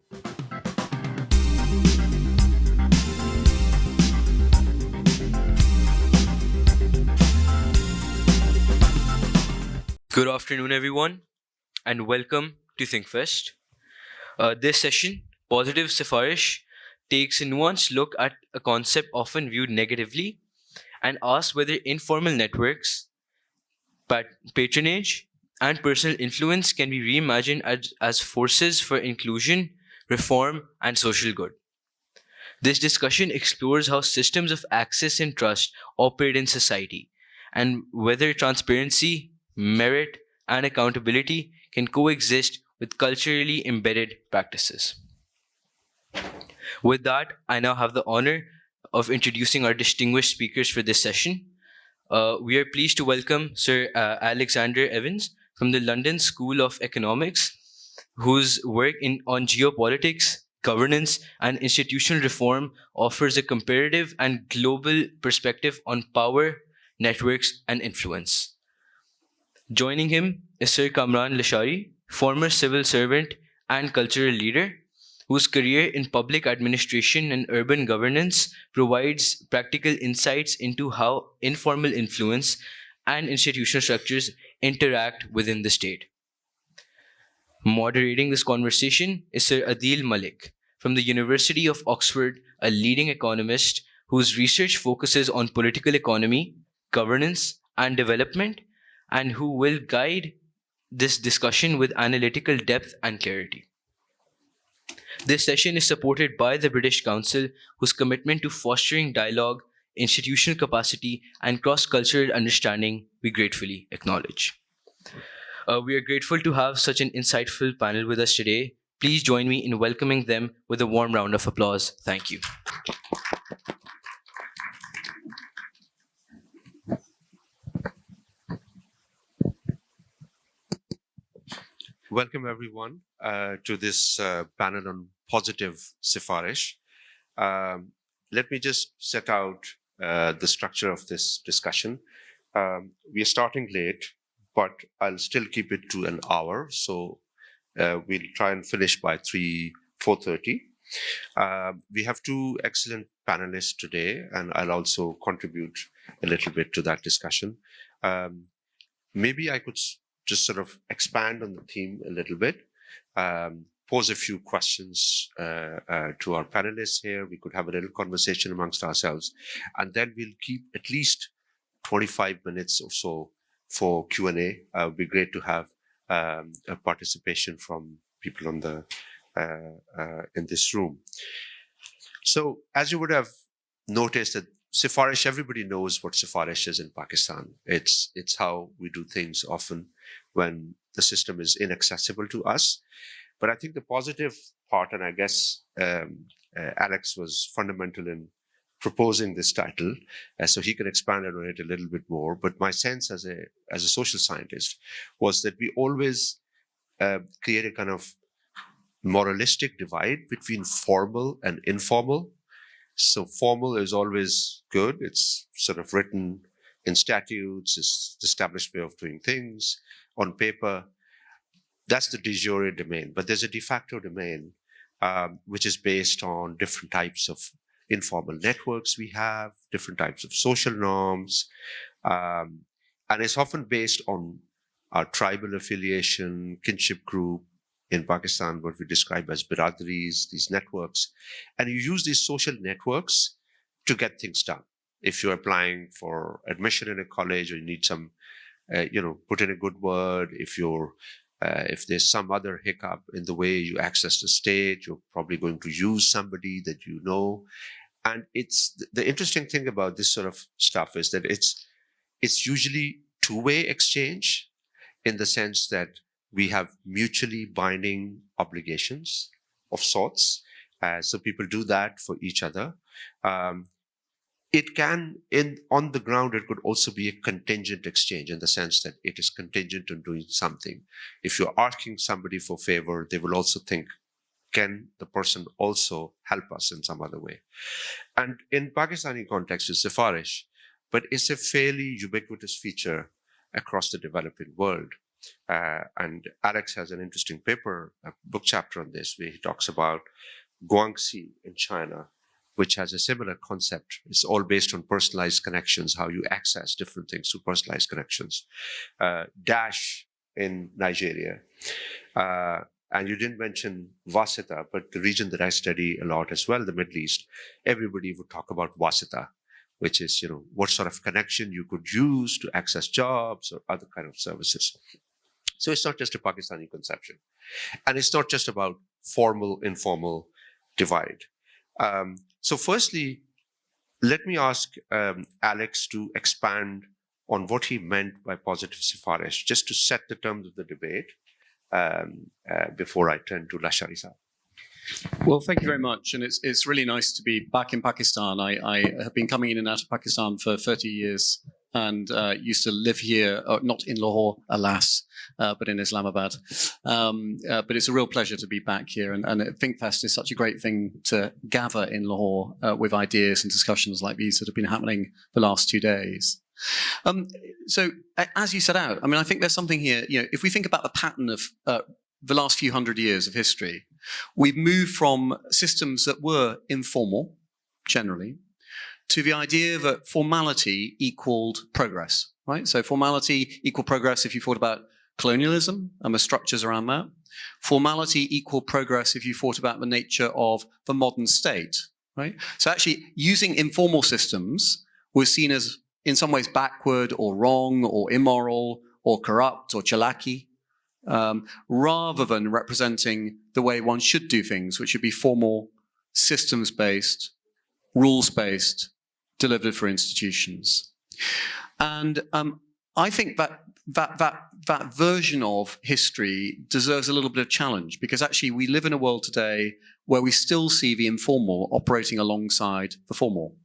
Good afternoon, everyone, and welcome to ThinkFest. This session, Positive Sifarish, takes a nuanced look at a concept often viewed negatively and asks whether informal networks, patronage, and personal influence can be reimagined as forces for inclusion, reform, and social good. This discussion explores how systems of access and trust operate in society and whether transparency, merit, and accountability can coexist with culturally embedded practices. With that, I now have the honor of introducing our distinguished speakers for this session. We are pleased to welcome Sir Alexander Evans from the London School of Economics, whose work on geopolitics, governance, and institutional reform offers a comparative and global perspective on power, networks, and influence. Joining him is Sir Kamran Lashari, former civil servant and cultural leader, whose career in public administration and urban governance provides practical insights into how informal influence and institutional structures interact within the state. Moderating this conversation is Sir Adil Malik from the University of Oxford, a leading economist whose research focuses on political economy, governance, and development, and who will guide this discussion with analytical depth and clarity. This session is supported by the British Council, whose commitment to fostering dialogue, institutional capacity, and cross-cultural understanding we gratefully acknowledge. We are grateful to have such an insightful panel with us today. Please join me in welcoming them with a warm round of applause. Thank you. Welcome, everyone, to this panel on positive Sifarish. Let me just set out the structure of this discussion. We are starting late, but I'll still keep it to an hour. So we'll try and finish by 4:30. We have two excellent panelists today, and I'll also contribute a little bit to that discussion. Maybe I could just sort of expand on the theme a little bit, pose a few questions to our panelists here. We could have a little conversation amongst ourselves, and then we'll keep at least 25 minutes or so for Q&A. It would be great to have a participation from people on the in this room. So, as you would have noticed, that Sifarish, everybody knows what Sifarish is in Pakistan. It's how we do things often when the system is inaccessible to us. But I think the positive part, and I guess Alex was fundamental in proposing this title, so he can expand on it a little bit more. But my sense as a social scientist was that we always create a kind of moralistic divide between formal and informal. So formal is always good. It's sort of written in statutes, it's the established way of doing things on paper. That's the de jure domain. But there's a de facto domain, which is based on different types of informal networks we have, different types of social norms. And it's often based on our tribal affiliation, kinship group, in Pakistan, what we describe as biradaris, these networks. And you use these social networks to get things done. If you're applying for admission in a college or you need some, put in a good word, if there's some other hiccup in the way you access the state, you're probably going to use somebody that you know. And it's the interesting thing about this sort of stuff is that it's usually two-way exchange in the sense that we have mutually binding obligations of sorts. So people do that for each other. It can, on the ground, it could also be a contingent exchange in the sense that it is contingent on doing something. If you're asking somebody for favor, they will also think, can the person also help us in some other way? And in Pakistani context, it's Sifarish, but it's a fairly ubiquitous feature across the developing world. And Alex has an interesting paper, a book chapter on this, where he talks about Guangxi in China, which has a similar concept. It's all based on personalized connections, how you access different things through personalized connections. Dash in Nigeria. And you didn't mention Wasita, but the region that I study a lot as well, the Middle East, everybody would talk about Wasita, which is, what sort of connection you could use to access jobs or other kind of services. So it's not just a Pakistani conception. And it's not just about formal, informal divide. So firstly, let me ask Alex to expand on what he meant by positive Sifarish, just to set the terms of the debate before I turn to Lashari Saab. Well, thank you very much. And it's really nice to be back in Pakistan. I have been coming in and out of Pakistan for 30 years and used to live here, not in Lahore, alas, but in Islamabad. But it's a real pleasure to be back here. And ThinkFest is such a great thing to gather in Lahore with ideas and discussions like these that have been happening the last 2 days. So as you set out, I think there's something here, if we think about the pattern of the last few hundred years of history, we've moved from systems that were informal, generally, to the idea that formality equaled progress, right? So formality equal progress if you thought about colonialism and the structures around that. Formality equal progress if you thought about the nature of the modern state, right? So actually using informal systems was seen as in some ways backward or wrong or immoral or corrupt or chalaki, rather than representing the way one should do things, which should be formal, systems-based, rules-based, delivered for institutions. And I think that version of history deserves a little bit of challenge, because actually we live in a world today where we still see the informal operating alongside the formal.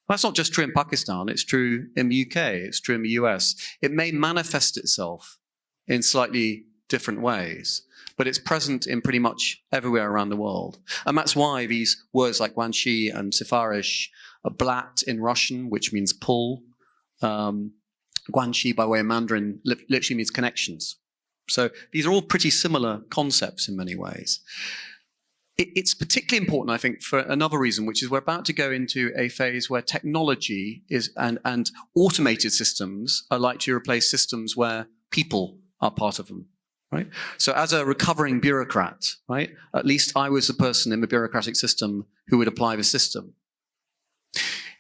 That's not just true in Pakistan, it's true in the UK, it's true in the US. It may manifest itself in slightly different ways, but it's present in pretty much everywhere around the world. And that's why these words like Guanxi and Sifarish are blat in Russian, which means pull. Guanxi, by way of Mandarin, literally means connections. So these are all pretty similar concepts in many ways. It's particularly important, I think, for another reason, which is we're about to go into a phase where technology is and automated systems are likely to replace systems where people are part of them, right? So as a recovering bureaucrat, right, at least I was the person in the bureaucratic system who would apply the system.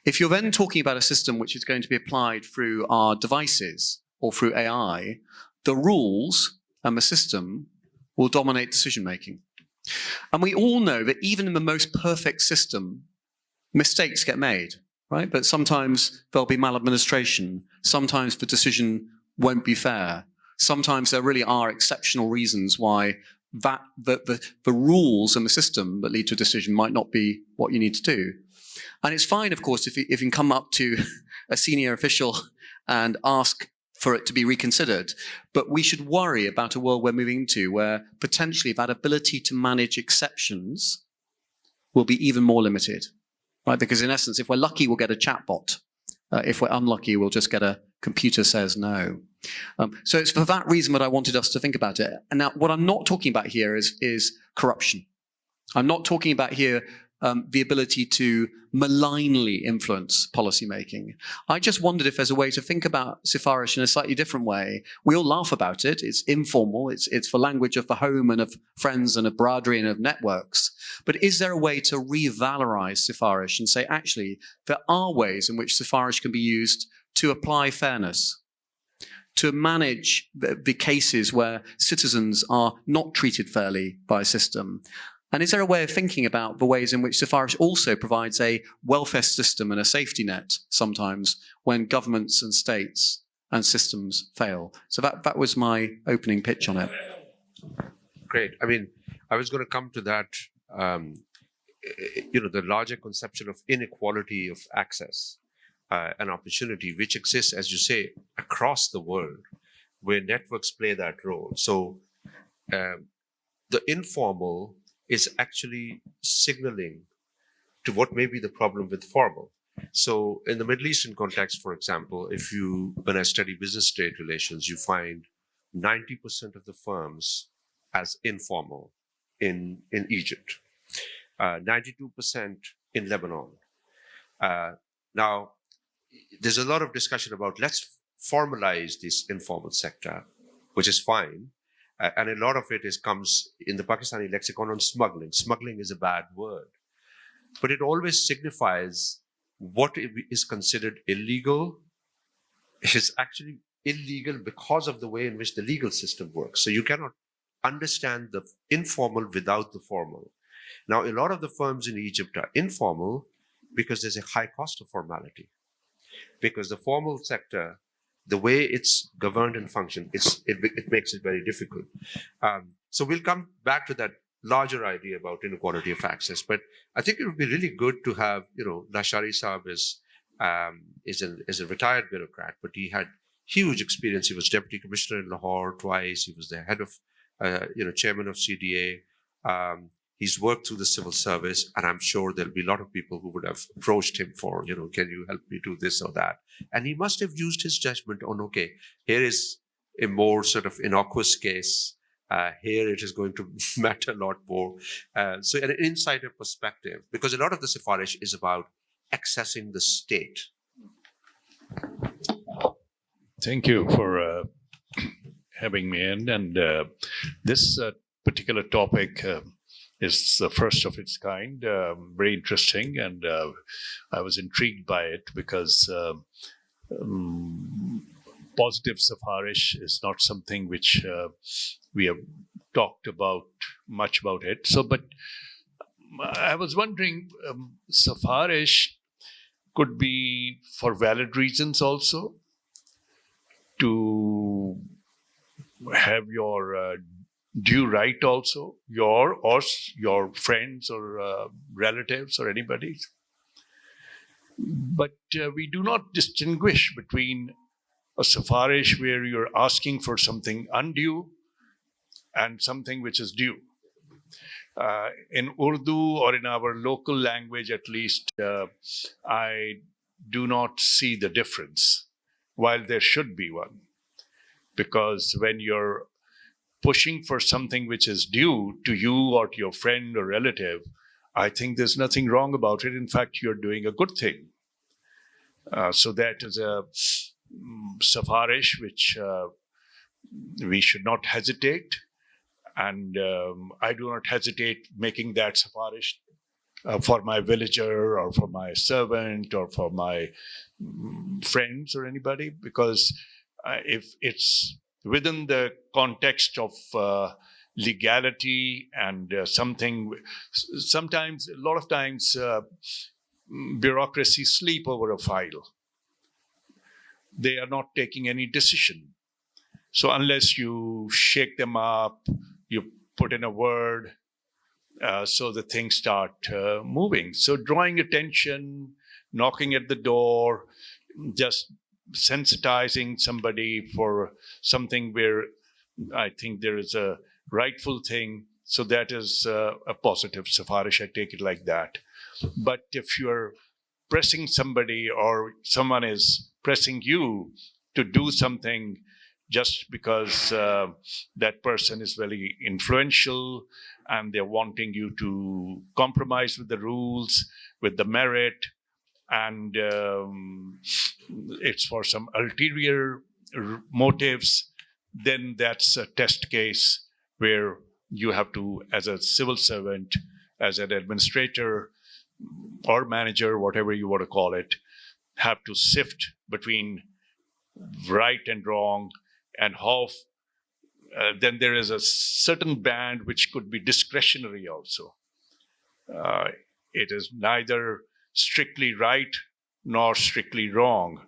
If you're then talking about a system which is going to be applied through our devices or through AI, the rules and the system will dominate decision-making. And we all know that even in the most perfect system, mistakes get made, right? But sometimes there'll be maladministration. Sometimes the decision won't be fair. Sometimes there really are exceptional reasons why the rules and the system that lead to a decision might not be what you need to do. And it's fine, of course, if you can come up to a senior official and ask for it to be reconsidered. But we should worry about a world we're moving into where potentially that ability to manage exceptions will be even more limited, right? Because in essence, if we're lucky, we'll get a chatbot. If we're unlucky, we'll just get a computer says no. So it's for that reason that I wanted us to think about it. And now what I'm not talking about here is corruption. I'm not talking about here the ability to malignly influence policymaking. I just wondered if there's a way to think about Sifarish in a slightly different way. We all laugh about it. It's informal. It's the language of the home and of friends and of bradery and of networks. But is there a way to revalorize Sifarish and say, actually, there are ways in which Sifarish can be used to apply fairness, to manage the cases where citizens are not treated fairly by a system? And is there a way of thinking about the ways in which Sifarish also provides a welfare system and a safety net sometimes when governments and states and systems fail? So that was my opening pitch on it. Great. I was going to come to that, the larger conception of inequality of access and opportunity, which exists, as you say, across the world, where networks play that role. So the informal is actually signaling to what may be the problem with formal. So in the Middle Eastern context, for example, when I study business trade relations, you find 90% of the firms as informal in Egypt, 92% in Lebanon. Now, there's a lot of discussion about let's formalize this informal sector, which is fine. And a lot of it comes in the Pakistani lexicon on smuggling. Smuggling is a bad word, but it always signifies what is considered illegal. It is actually illegal because of the way in which the legal system works. So you cannot understand the informal without the formal. Now, a lot of the firms in Egypt are informal because there's a high cost of formality. Because the formal sector, the way it's governed and functioned, it makes it very difficult. So we'll come back to that larger idea about inequality of access. But I think it would be really good to have, Lashari Saab is a retired bureaucrat, but he had huge experience. He was deputy commissioner in Lahore twice. He was the head of, chairman of CDA. He's worked through the civil service, and I'm sure there'll be a lot of people who would have approached him for, can you help me do this or that? And he must have used his judgment on, okay, here is a more sort of innocuous case. Here it is going to matter a lot more. So an insider perspective, because a lot of the Sifarish is about accessing the state. Thank you for having me in. And this particular topic is the first of its kind, very interesting. And I was intrigued by it because positive Sifarish is not something which we have talked about much about it. So, but I was wondering, Sifarish could be for valid reasons also, to have your due right also, your friends or relatives or anybody's. But we do not distinguish between a Sifarish where you're asking for something undue and something which is due. In Urdu or in our local language, at least, I do not see the difference, while there should be one. Because when you're pushing for something which is due to you or to your friend or relative, I think there's nothing wrong about it. In fact, you're doing a good thing. So that is a Sifarish which we should not hesitate. And I do not hesitate making that Sifarish for my villager or for my servant or for my friends or anybody, because if it's within the context of legality and sometimes, a lot of times, bureaucracy sleep over a file. They are not taking any decision. So unless you shake them up, you put in a word, so the things start moving. So drawing attention, knocking at the door, just sensitizing somebody for something where I think there is a rightful thing. So that is a positive Sifarish. I take it like that. But if you're pressing somebody or someone is pressing you to do something just because that person is very influential and they're wanting you to compromise with the rules, with the merit, and it's for some ulterior motives, then that's a test case where you have to, as a civil servant, as an administrator or manager, whatever you want to call it, have to sift between right and wrong, and how then there is a certain band which could be discretionary also. It is neither strictly right nor strictly wrong.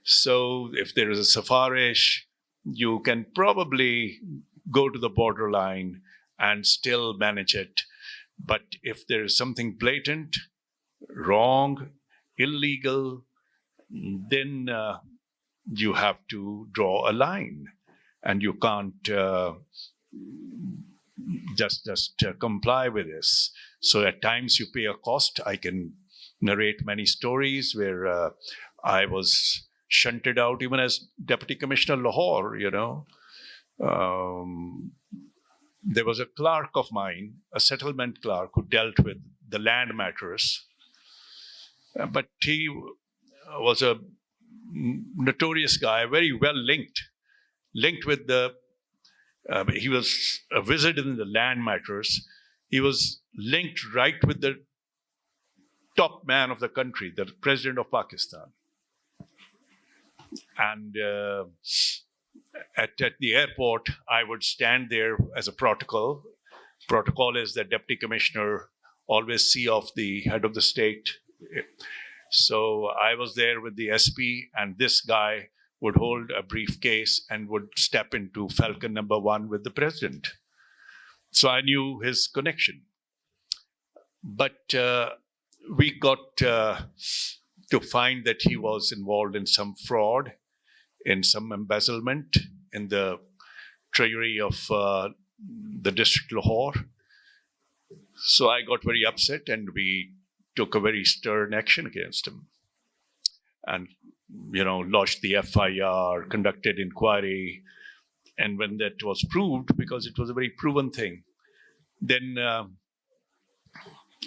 So if there is a Sifarish, you can probably go to the borderline and still manage it. But if there is something blatant, wrong, illegal, then you have to draw a line, and you can't just comply with this. So at times you pay a cost. I can narrate many stories where I was shunted out even as Deputy Commissioner Lahore, There was a clerk of mine, a settlement clerk, who dealt with the land matters. But he was a notorious guy, very well linked with the, he was a wizard in the land matters. He was linked right with the top man of the country, the president of Pakistan. And at the airport, I would stand there as a protocol. Protocol is that deputy commissioner always see off the head of the state. So I was there with the SP, and this guy would hold a briefcase and would step into Falcon number 1 with the president. So I knew his connection. But we got to find that he was involved in some fraud, in some embezzlement in the treasury of the district Lahore. So I got very upset, and we took a very stern action against him. And, lodged the FIR, conducted inquiry. And when that was proved, because it was a very proven thing, then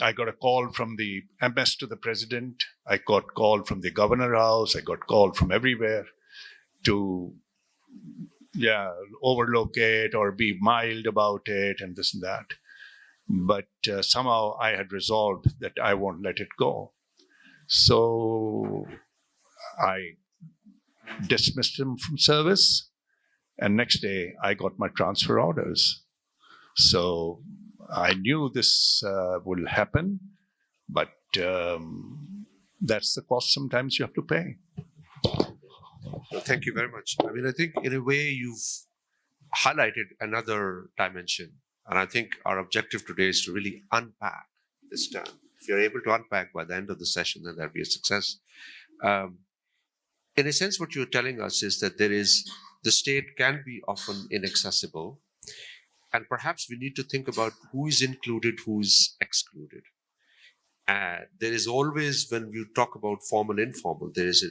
I got a call from the MS to the president. I got call from the governor house. I got call from everywhere to, overlook it or be mild about it and this and that. But somehow I had resolved that I won't let it go. So I dismissed him from service, and next day I got my transfer orders. So I knew this will happen, but that's the cost sometimes you have to pay. Well, thank you very much. I mean, I think in a way you've highlighted another dimension. And I think our objective today is to really unpack this term. If you're able to unpack by the end of the session, then that'll be a success. In a sense, what you're telling us is that the state can be often inaccessible. And perhaps we need to think about who is included, who is excluded. There is always, when you talk about formal, informal, there is a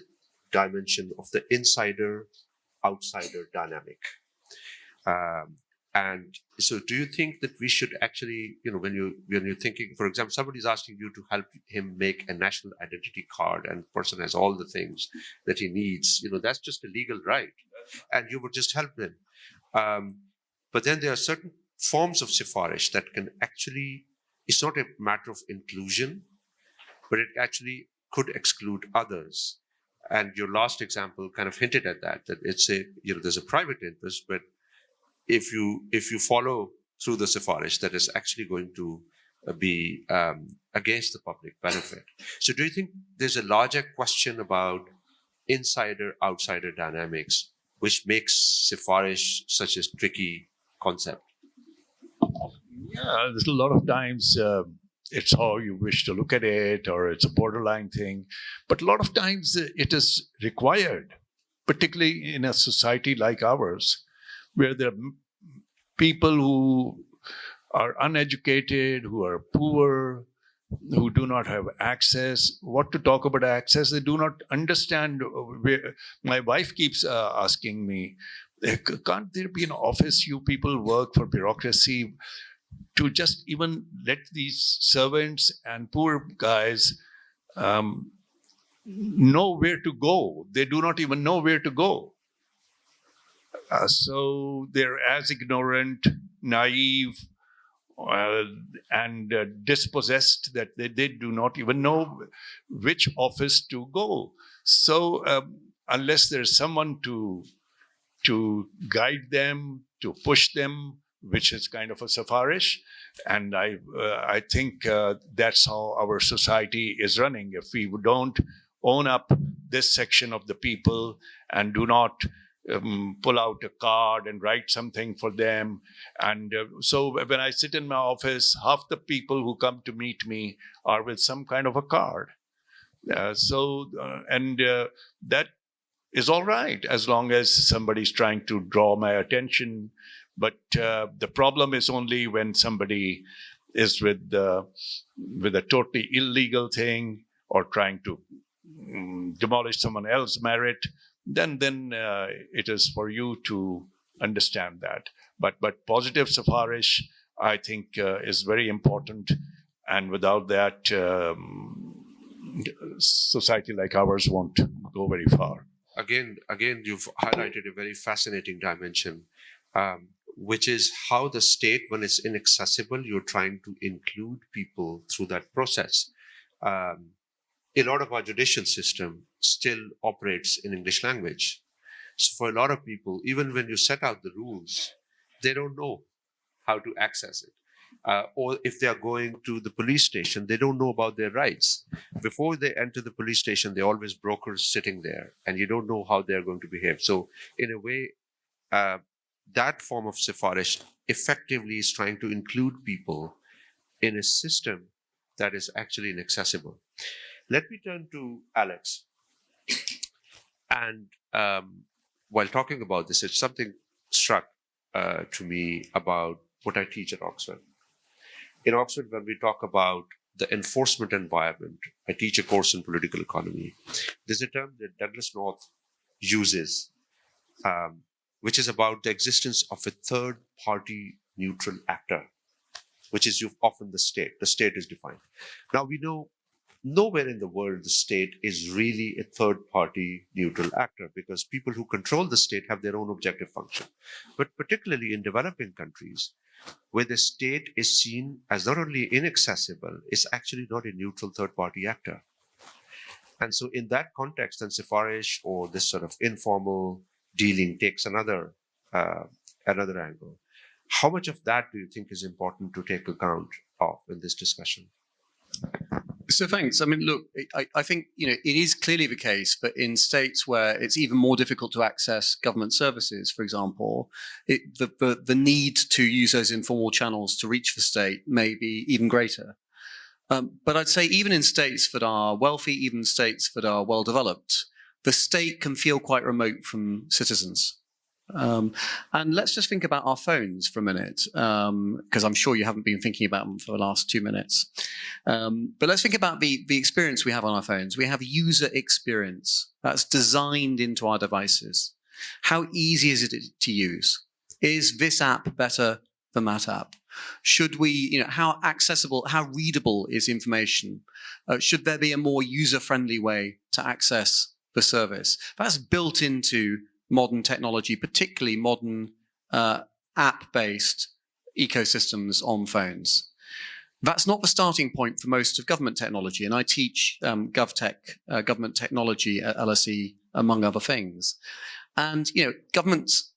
dimension of the insider-outsider dynamic. And so do you think that we should actually, when you're thinking, for example, somebody's asking you to help him make a national identity card, and the person has all the things that he needs, that's just a legal right. And you would just help him. But then there are certain forms of Sifarish that can actually, it's not a matter of inclusion, but it actually could exclude others. And your last example kind of hinted at that it's there's a private interest, but if you follow through the Sifarish, that is actually going to be against the public benefit. So do you think there's a larger question about insider-outsider dynamics, which makes Sifarish such a tricky concept? Yeah, there's a lot of times it's how you wish to look at it, or it's a borderline thing. But a lot of times it is required, particularly in a society like ours, where there are people who are uneducated, who are poor, who do not have access. What to talk about access? They do not understand. My wife keeps asking me, can't there be an office you people work for bureaucracy to just even let these servants and poor guys know where to go? They do not even know where to go. So they're as ignorant, naive, and dispossessed that they do not even know which office to go. So unless there's someone to guide them, to push them, which is kind of a Sifarish, and I think that's how our society is running. If we don't own up this section of the people and do not pull out a card and write something for them. And so when I sit in my office, half the people who come to meet me are with some kind of a card. That is all right, as long as somebody's trying to draw my attention. But the problem is only when somebody is with a totally illegal thing or trying to demolish someone else's merit. Then it is for you to understand that. But positive Sifarish, I think, is very important. And without that, society like ours won't go very far. Again, you've highlighted a very fascinating dimension, which is how the state, when it's inaccessible, you're trying to include people through that process. A lot of our judicial system still operates in English language. So for a lot of people, even when you set out the rules, they don't know how to access it. Or if they are going to the police station, they don't know about their rights. Before they enter the police station, there are always brokers sitting there, and you don't know how they're going to behave. So in a way, that form of Sifarish effectively is trying to include people in a system that is actually inaccessible. Let me turn to Alex. And while talking about this, it's something struck to me about what I teach at Oxford. In Oxford, when we talk about the enforcement environment, I teach a course in political economy. There's a term that Douglas North uses, which is about the existence of a third-party neutral actor, which is often the state. The state is defined. Now, we know nowhere in the world the state is really a third-party neutral actor, because people who control the state have their own objective function. But particularly in developing countries, where the state is seen as not only inaccessible, it's actually not a neutral third-party actor. And so in that context, then Sifarish, or this sort of informal dealing, takes another angle. How much of that do you think is important to take account of in this discussion? So thanks. I mean, look, I think, it is clearly the case that in states where it's even more difficult to access government services, for example, the need to use those informal channels to reach the state may be even greater. But I'd say even in states that are wealthy, even states that are well developed, the state can feel quite remote from citizens. And let's just think about our phones for a minute, because I'm sure you haven't been thinking about them for the last 2 minutes. But let's think about the experience we have on our phones. We have user experience that's designed into our devices. How easy is it to use? Is this app better than that app? Should we, how accessible, how readable is information? Should there be a more user-friendly way to access the service? That's built into modern technology, particularly modern app-based ecosystems on phones. That's not the starting point for most of government technology, and I teach GovTech, government technology at LSE, among other things. And governments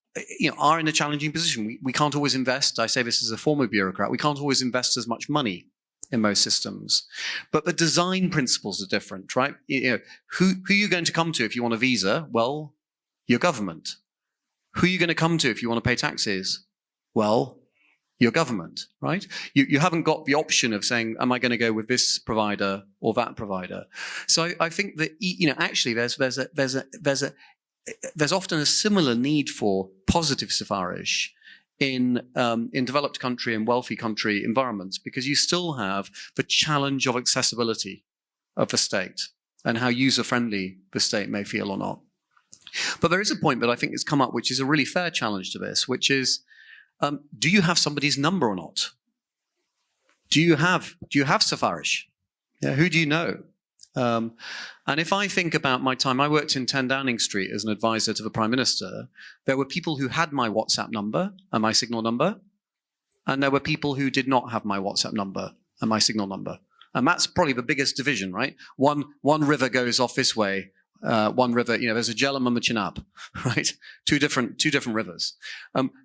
are in a challenging position. We can't always invest. I say this as a former bureaucrat. We can't always invest as much money in most systems, but the design principles are different, right? Who are you going to come to if you want a visa? Well, your government. Who are you going to come to if you want to pay taxes? Well, your government, right? You haven't got the option of saying, am I going to go with this provider or that provider? So I think that actually there's often a similar need for positive Sifarish in developed country and wealthy country environments, because you still have the challenge of accessibility of the state and how user-friendly the state may feel or not. But there is a point that I think has come up, which is a really fair challenge to this, which is, do you have somebody's number or not? Do you have Sifarish? Yeah, who do you know? And if I think about my time, I worked in 10 Downing Street as an advisor to the Prime Minister. There were people who had my WhatsApp number and my Signal number, and there were people who did not have my WhatsApp number and my Signal number. And that's probably the biggest division, right? One river goes off this way. One river, there's a Jhelum and the Chenab, right? Two different rivers.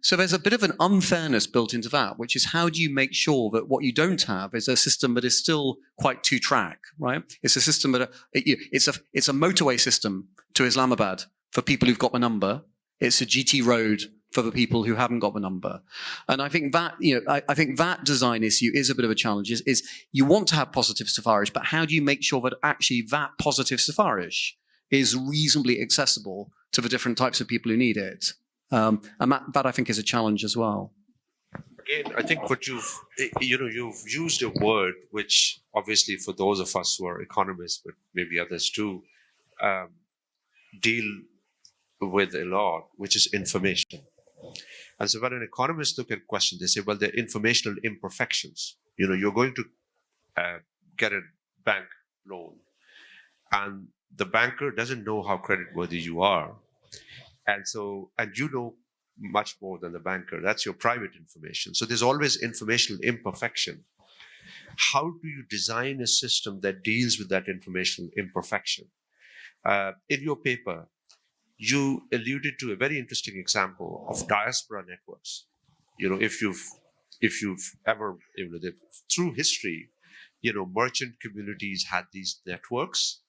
So there's a bit of an unfairness built into that, which is how do you make sure that what you don't have is a system that is still quite two-track, right? It's a system that it's a motorway system to Islamabad for people who've got the number. It's a GT road for the people who haven't got the number. And I think that, I think that design issue is a bit of a challenge. Is you want to have positive Sifarish, but how do you make sure that actually that positive Sifarish is reasonably accessible to the different types of people who need it? And that I think is a challenge as well. Again, I think what you've used a word which obviously for those of us who are economists, but maybe others too, deal with a lot, which is information. And so when an economist look at questions, they say, well, they're informational imperfections. You're going to get a bank loan, and the banker doesn't know how creditworthy you are. And you know much more than the banker. That's your private information. So there's always informational imperfection. How do you design a system that deals with that informational imperfection? In your paper, you alluded to a very interesting example of diaspora networks. If you've ever, through history, merchant communities had these networks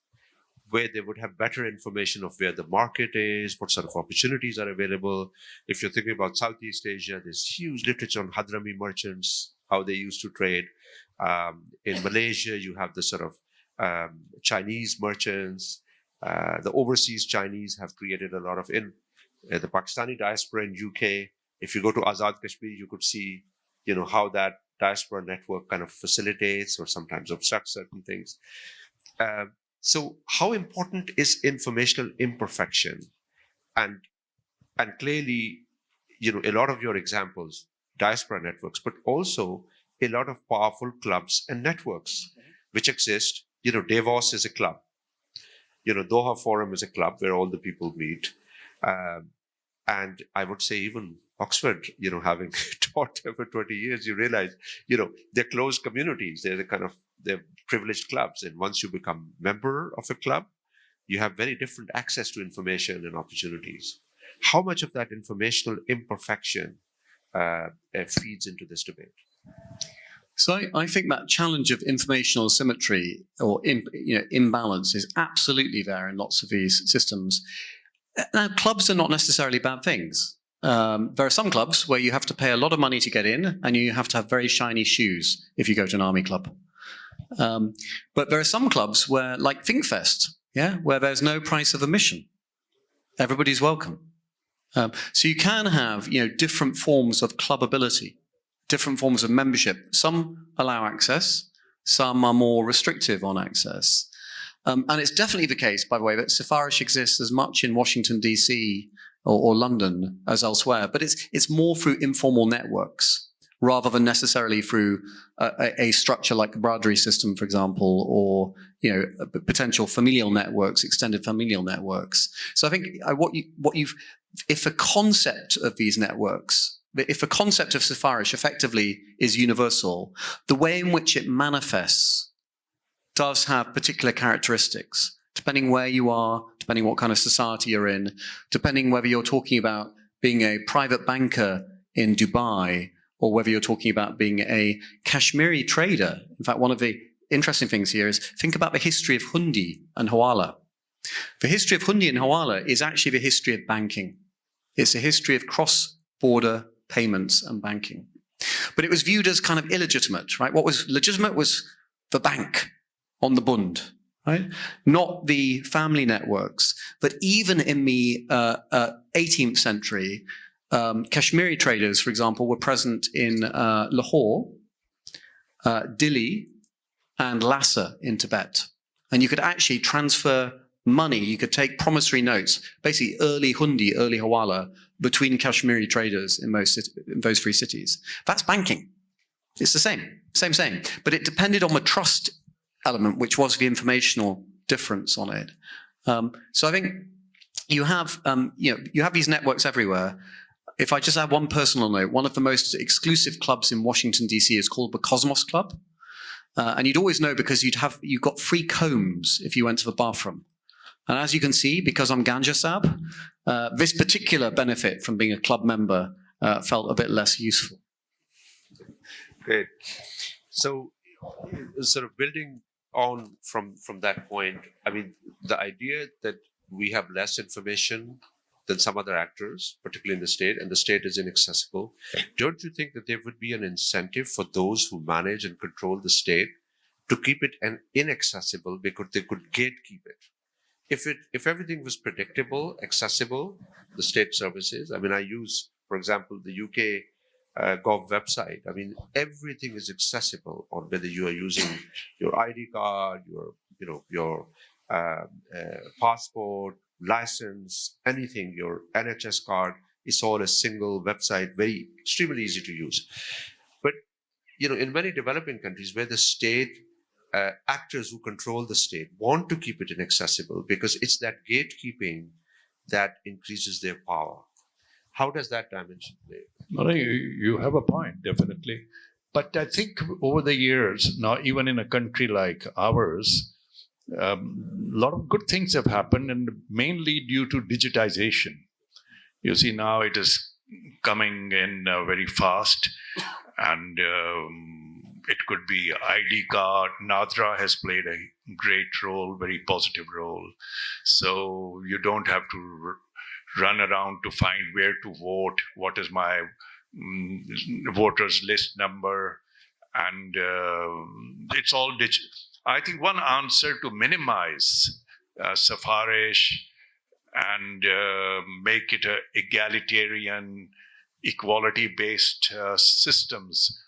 where they would have better information of where the market is, what sort of opportunities are available. If you're thinking about Southeast Asia, there's huge literature on Hadrami merchants, how they used to trade. In Malaysia, you have the sort of Chinese merchants. The overseas Chinese have created a lot of the Pakistani diaspora in UK. If you go to Azad Kashmir, you could see, how that diaspora network kind of facilitates or sometimes obstructs certain things. So how important is informational imperfection? And clearly, a lot of your examples, diaspora networks, but also a lot of powerful clubs and networks which exist. Davos is a club. Doha Forum is a club where all the people meet. And I would say even Oxford, having taught there for 20 years, you realize, they're closed communities. They're privileged clubs. And once you become member of a club, you have very different access to information and opportunities. How much of that informational imperfection feeds into this debate? So I think that challenge of informational asymmetry or imbalance is absolutely there in lots of these systems. Now, clubs are not necessarily bad things. There are some clubs where you have to pay a lot of money to get in, and you have to have very shiny shoes if you go to an army club. But there are some clubs where, like ThinkFest, where there's no price of admission. Everybody's welcome. So you can have different forms of clubability, different forms of membership. Some allow access, some are more restrictive on access. And it's definitely the case, by the way, that Sifarish exists as much in Washington, DC or London as elsewhere, but it's more through informal networks rather than necessarily through a structure like the Bradbury system, for example, or potential familial networks, extended familial networks. So I think if a concept of these networks, if a concept of Sifarish effectively is universal, the way in which it manifests does have particular characteristics, depending where you are, depending what kind of society you're in, depending whether you're talking about being a private banker in Dubai or whether you're talking about being a Kashmiri trader. In fact, one of the interesting things here is think about the history of Hundi and Hawala. The history of Hundi and Hawala is actually the history of banking. It's a history of cross-border payments and banking. But it was viewed as kind of illegitimate, right? What was legitimate was the bank on the Bund, right? Not the family networks. But even in the 18th century, Kashmiri traders, for example, were present in Lahore, Dili, and Lhasa in Tibet. And you could actually transfer money. You could take promissory notes, basically early Hundi, early Hawala, between Kashmiri traders in those three cities. That's banking. It's the same. But it depended on the trust element, which was the informational difference on it. So I think you have these networks everywhere. If I just add one personal note, one of the most exclusive clubs in Washington, D.C. is called the Cosmos Club. And you'd always know because you got free combs if you went to the bathroom. And as you can see, because I'm Ganja Sab, this particular benefit from being a club member felt a bit less useful. Great. So sort of building on from that point, I mean, the idea that we have less information than some other actors, particularly in the state, and the state is inaccessible. Don't you think that there would be an incentive for those who manage and control the state to keep it inaccessible because they could gatekeep it? If everything was predictable, accessible, the state services, I mean, I use, for example, the UK Gov website. I mean, everything is accessible on whether you are using your ID card, your passport, license, anything, your NHS card, it's all a single website, very extremely easy to use. But in many developing countries where the state actors who control the state want to keep it inaccessible because it's that gatekeeping that increases their power. How does that dimension play? No, you have a point, definitely. But I think over the years, now even in a country like ours, a lot of good things have happened, and mainly due to digitization. You see, now it is coming in very fast, and it could be ID card. Nadra has played a great role, very positive role. So you don't have to run around to find where to vote, what is my voters list number, and it's all digital. I think one answer to minimize Sifarish and make it a egalitarian, equality-based systems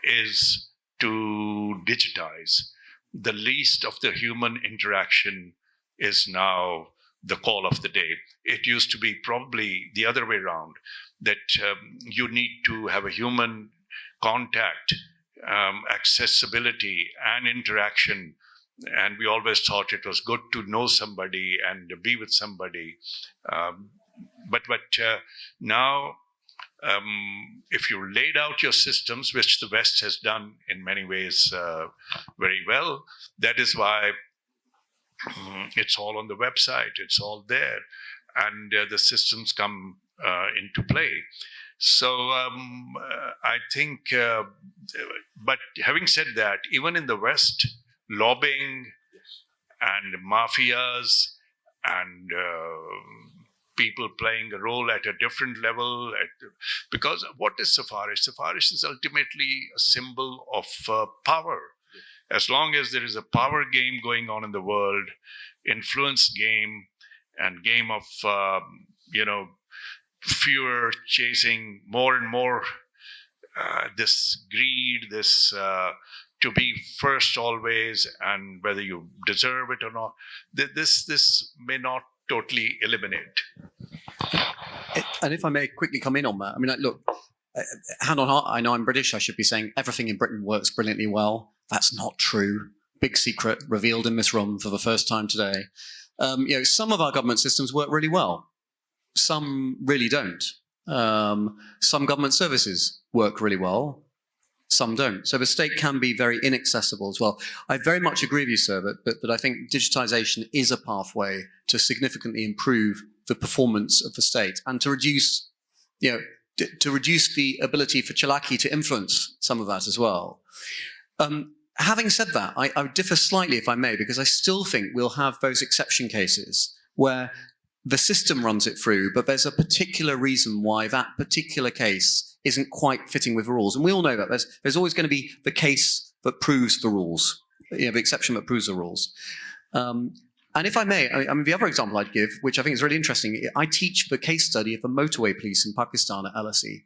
is to digitize. The least of the human interaction is now the call of the day. It used to be probably the other way around, that you need to have a human contact, accessibility, and interaction. And we always thought it was good to know somebody and be with somebody. But now, if you laid out your systems, which the West has done in many ways very well, that is why it's all on the website, it's all there, and the systems come into play. So I think, but having said that, even in the West, lobbying and mafias and people playing a role at a different level, because what is Sifarish? Sifarish is ultimately a symbol of power. As long as there is a power game going on in the world, influence game, and game of, fear chasing more and more, this greed, this to be first always, and whether you deserve it or not, this may not totally eliminate. And if I may quickly come in on that, I mean, look, hand on heart, I know I'm British, I should be saying everything in Britain works brilliantly well. That's not true. Big secret revealed in this room for the first time today. Some of our government systems work really well. Some really don't. Some government services work really well. Some don't. So the state can be very inaccessible as well. I very much agree with you, sir, that I think digitization is a pathway to significantly improve the performance of the state and to reduce, the ability for Chalaki to influence some of that as well. Having said that, I would differ slightly, if I may, because I still think we'll have those exception cases where the system runs it through, but there's a particular reason why that particular case isn't quite fitting with the rules. And we all know that. There's always going to be the case that proves the rules, the exception that proves the rules. And if I may, I mean, the other example I'd give, which I think is really interesting, I teach the case study of the motorway police in Pakistan at LSE.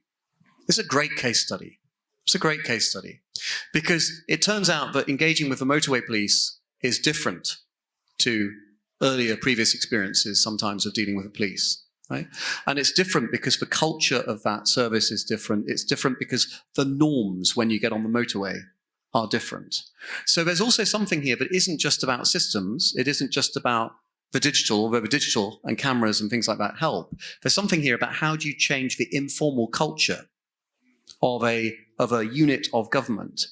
It's a great case study. It's a great case study because it turns out that engaging with the motorway police is different to earlier previous experiences sometimes of dealing with the police, right? And it's different because the culture of that service is different. It's different because the norms when you get on the motorway are different. So there's also something here that isn't just about systems. It isn't just about the digital, although the digital and cameras and things like that help. There's something here about how do you change the informal culture of a unit of government.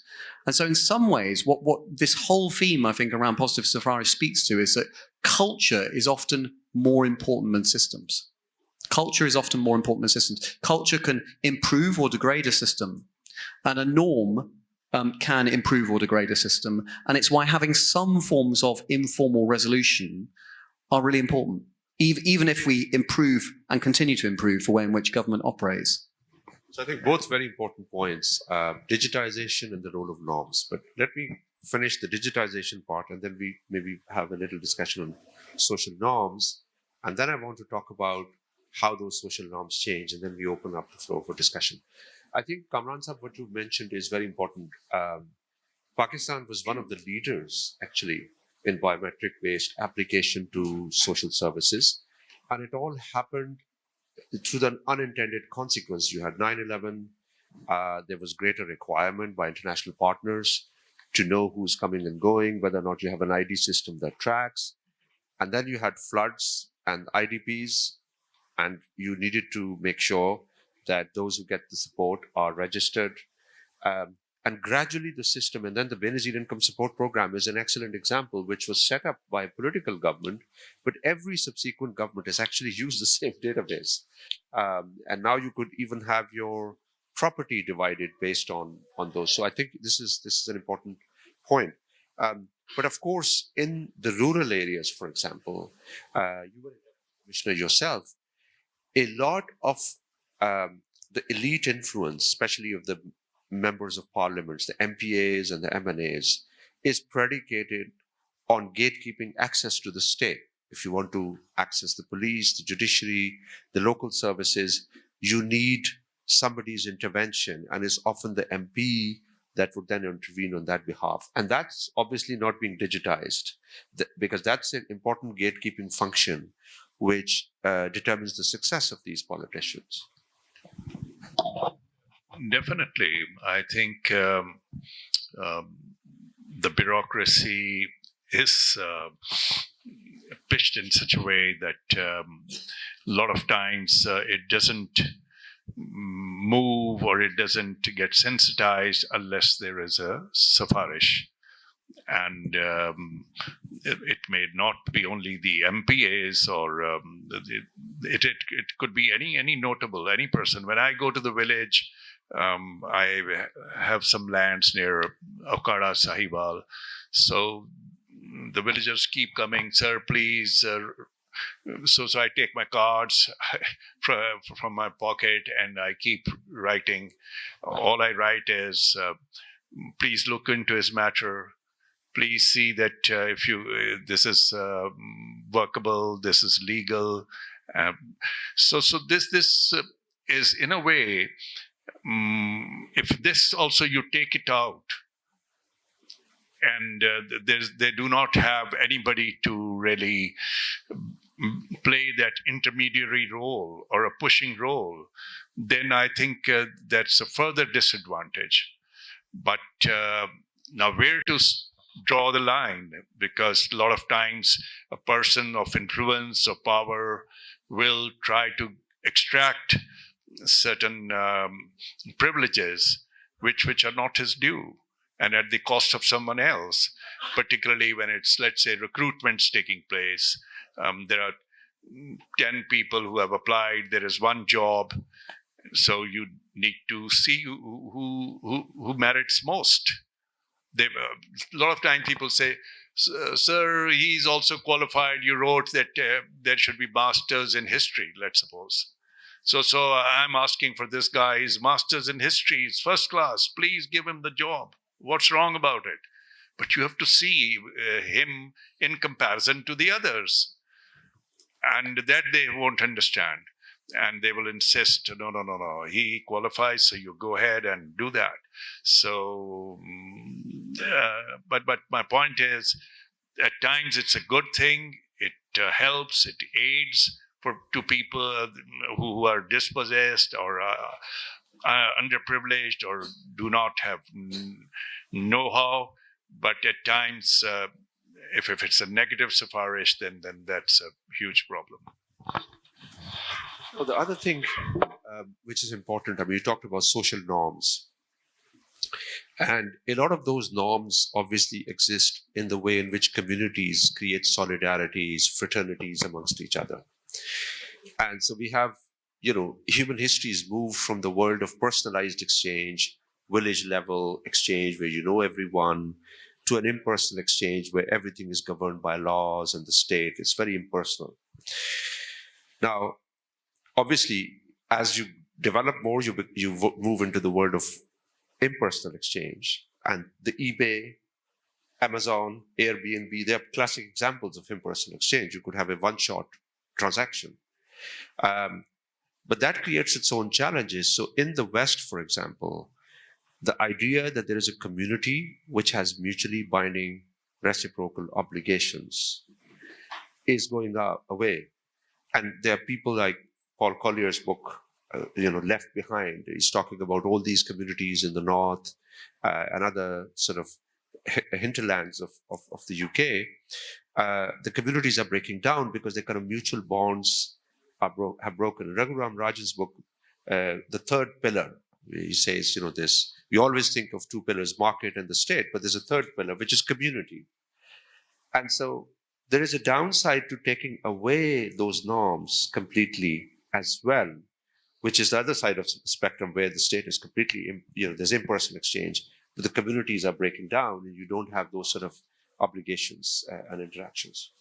And so in some ways, what this whole theme, I think, around positive Sifarish speaks to is that culture is often more important than systems. Culture is often more important than systems. Culture can improve or degrade a system, and a norm can improve or degrade a system. And it's why having some forms of informal resolution are really important, even if we improve and continue to improve the way in which government operates. So I think both very important points, digitization and the role of norms. But let me finish the digitization part, and then we maybe have a little discussion on social norms. And then I want to talk about how those social norms change, and then we open up the floor for discussion. I think, Kamran Sahab, what you mentioned is very important. Pakistan was one of the leaders, actually, in biometric-based application to social services. And it all happened through the unintended consequence. You had 9/11. There was greater requirement by international partners to know who's coming and going, whether or not you have an ID system that tracks. And then you had floods and IDPs, and you needed to make sure that those who get the support are registered. And gradually the system, and then the Benazir Income Support Program is an excellent example, which was set up by a political government, but every subsequent government has actually used the same database. And now you could even have your property divided based on those. So I think this is an important point. But of course, in the rural areas, for example, you were a commissioner yourself, a lot of the elite influence, especially of the members of parliaments, the MPAs and the MNAs, is predicated on gatekeeping access to the state. If you want to access the police, the judiciary, the local services, you need somebody's intervention, and it's often the MP that would then intervene on that behalf. And that's obviously not being digitized, because that's an important gatekeeping function which determines the success of these politicians. Definitely. I think the bureaucracy is pitched in such a way that a lot of times it doesn't move or it doesn't get sensitized unless there is a Sifarish. And it may not be only the MPAs, or it could be any notable, any person. When I go to the village, I have some lands near Afkar-e-Taza Sahibal. So the villagers keep coming, sir, please. So I take my cards from my pocket and I keep writing. All I write is, please look into his matter. Please see that if this is workable, this is legal. So this is in a way, if this also you take it out, and they do not have anybody to really play that intermediary role or a pushing role, then I think that's a further disadvantage. But now where to draw the line? Because a lot of times a person of influence or power will try to extract certain privileges which are not his due, and at the cost of someone else, particularly when it's, let's say, recruitment's taking place. There are 10 people who have applied, there is one job, so you need to see who merits most. A lot of time people say, sir, he's also qualified, you wrote that there should be masters in history, let's suppose. So I'm asking for this guy, his master's in history, he's first class, please give him the job. What's wrong about it? But you have to see him in comparison to the others. And that they won't understand. And they will insist, no, he qualifies, so you go ahead and do that. So, but my point is, at times it's a good thing. It helps, it aids to people who are dispossessed or underprivileged or do not have know-how. But at times, if it's a negative Sifarish, then that's a huge problem. Well, the other thing which is important, I mean, you talked about social norms. And a lot of those norms obviously exist in the way in which communities create solidarities, fraternities amongst each other. And so we have, human histories moved from the world of personalized exchange, village level exchange where you know everyone, to an impersonal exchange where everything is governed by laws and the state. It's very impersonal. Now, obviously, as you develop more, you move into the world of impersonal exchange. And the eBay, Amazon, Airbnb, they're classic examples of impersonal exchange. You could have a one-shot transaction. But that creates its own challenges. So in the West, for example, the idea that there is a community which has mutually binding reciprocal obligations is going away. And there are people like Paul Collier's book, Left Behind. He's talking about all these communities in the north and other sort of hinterlands of the UK. The communities are breaking down because their kind of mutual bonds have broken. Raghuram Rajan's book, the third pillar, he says, this. We always think of two pillars, market and the state, but there's a third pillar, which is community. And so there is a downside to taking away those norms completely as well, which is the other side of the spectrum where the state is completely, there's in-person exchange, but the communities are breaking down and you don't have those sort of obligations and interactions.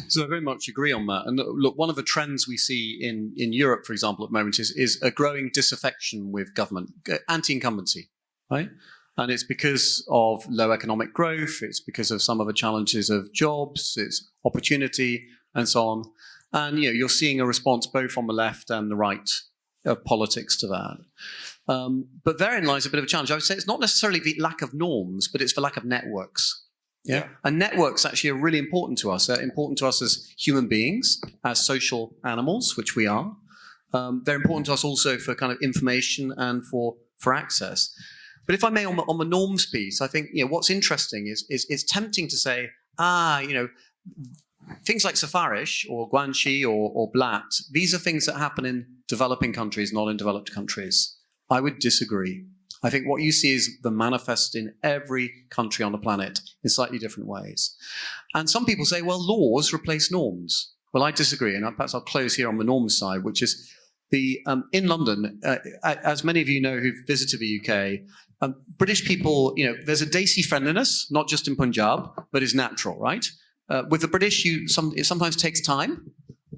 So I very much agree on that. And look, one of the trends we see in Europe, for example, at the moment is a growing disaffection with government, anti-incumbency, right? And it's because of low economic growth, it's because of some of the challenges of jobs, it's opportunity, and so on. And you're seeing a response both on the left and the right of politics to that. But therein lies a bit of a challenge. I would say it's not necessarily the lack of norms, but it's the lack of networks. Yeah. And networks actually are really important to us. They're important to us as human beings, as social animals, which we are. They're important to us also for kind of information and for access. But if I may, on the norms piece, I think what's interesting is it's tempting to say, things like Sifarish or Guanxi or Blatt, these are things that happen in developing countries, not in developed countries. I would disagree. I think what you see is the manifest in every country on the planet in slightly different ways. And some people say, well, laws replace norms. Well, I disagree, and perhaps I'll close here on the norms side, which is in London, as many of you know who've visited the UK, British people, there's a Desi friendliness, not just in Punjab, but is natural, right? With the British, it sometimes takes time